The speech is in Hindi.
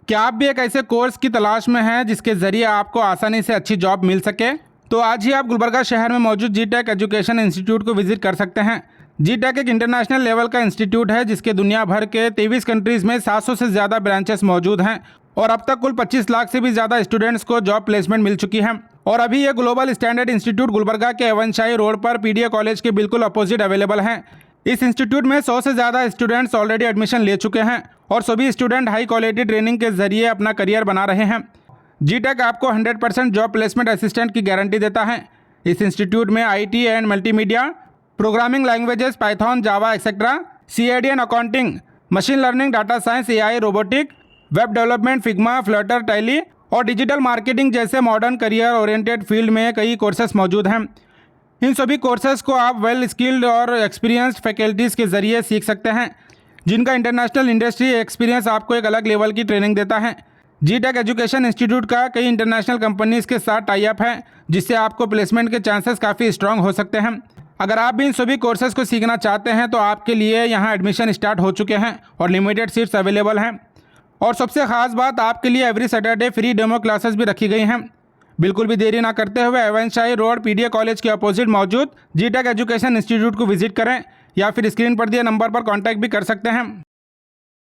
क्या आप भी एक ऐसे कोर्स की तलाश में हैं जिसके ज़रिए आपको आसानी से अच्छी जॉब मिल सके? तो आज ही आप गुलबर्गा शहर में मौजूद जीटेक एजुकेशन इंस्टीट्यूट को विजिट कर सकते हैं। जीटेक एक इंटरनेशनल लेवल का इंस्टीट्यूट है जिसके दुनिया भर के 23 कंट्रीज़ में 700 से ज़्यादा ब्रांचेस मौजूद हैं और अब तक कुल 25 लाख से भी ज़्यादा स्टूडेंट्स को जॉब प्लेसमेंट मिल चुकी है। और अभी ये ग्लोबल स्टैंडर्ड इंस्टीट्यूट गुलबर्गा के एवनशाही रोड पर पीडीए कॉलेज के बिल्कुल अपोजिट अवेलेबल हैं। इस इंस्टीट्यूट में 100 से ज़्यादा स्टूडेंट्स ऑलरेडी एडमिशन ले चुके हैं और सभी स्टूडेंट हाई क्वालिटी ट्रेनिंग के जरिए अपना करियर बना रहे हैं। जीटेक आपको 100% जॉब प्लेसमेंट असिस्टेंट की गारंटी देता है। इस इंस्टीट्यूट में IT and multimedia, programming languages Python, Java etcetera, CAD and accounting, machine learning, data science, AI, robotic, web development, Figma, Flutter, tally और डिजिटल मार्केटिंग जैसे मॉडर्न करियर ओरिएंटेड फील्ड में कई कोर्सेस मौजूद हैं। इन सभी कोर्सेज को आप वेल स्किल्ड और एक्सपीरियंस्ड फैकल्टीज़ के ज़रिए सीख सकते हैं जिनका इंटरनेशनल इंडस्ट्री एक्सपीरियंस आपको एक अलग लेवल की ट्रेनिंग देता है। जीटेक एजुकेशन इंस्टीट्यूट का कई इंटरनेशनल कंपनीज़ के साथ टाई अप है जिससे आपको प्लेसमेंट के चांसेस काफ़ी स्ट्रांग हो सकते हैं। अगर आप भी इन सभी कोर्सेज को सीखना चाहते हैं तो आपके लिए यहाँ एडमिशन स्टार्ट हो चुके हैं और लिमिटेड सीट्स अवेलेबल हैं। और सबसे ख़ास बात, आपके लिए every Saturday free demo classes भी रखी गई हैं। बिल्कुल भी देरी ना करते हुए एवनशाही रोड पीडीए कॉलेज के अपोजिट मौजूद जीटेक एजुकेशन इंस्टीट्यूट को विजिट करें या फिर स्क्रीन पर दिए नंबर पर कांटेक्ट भी कर सकते हैं।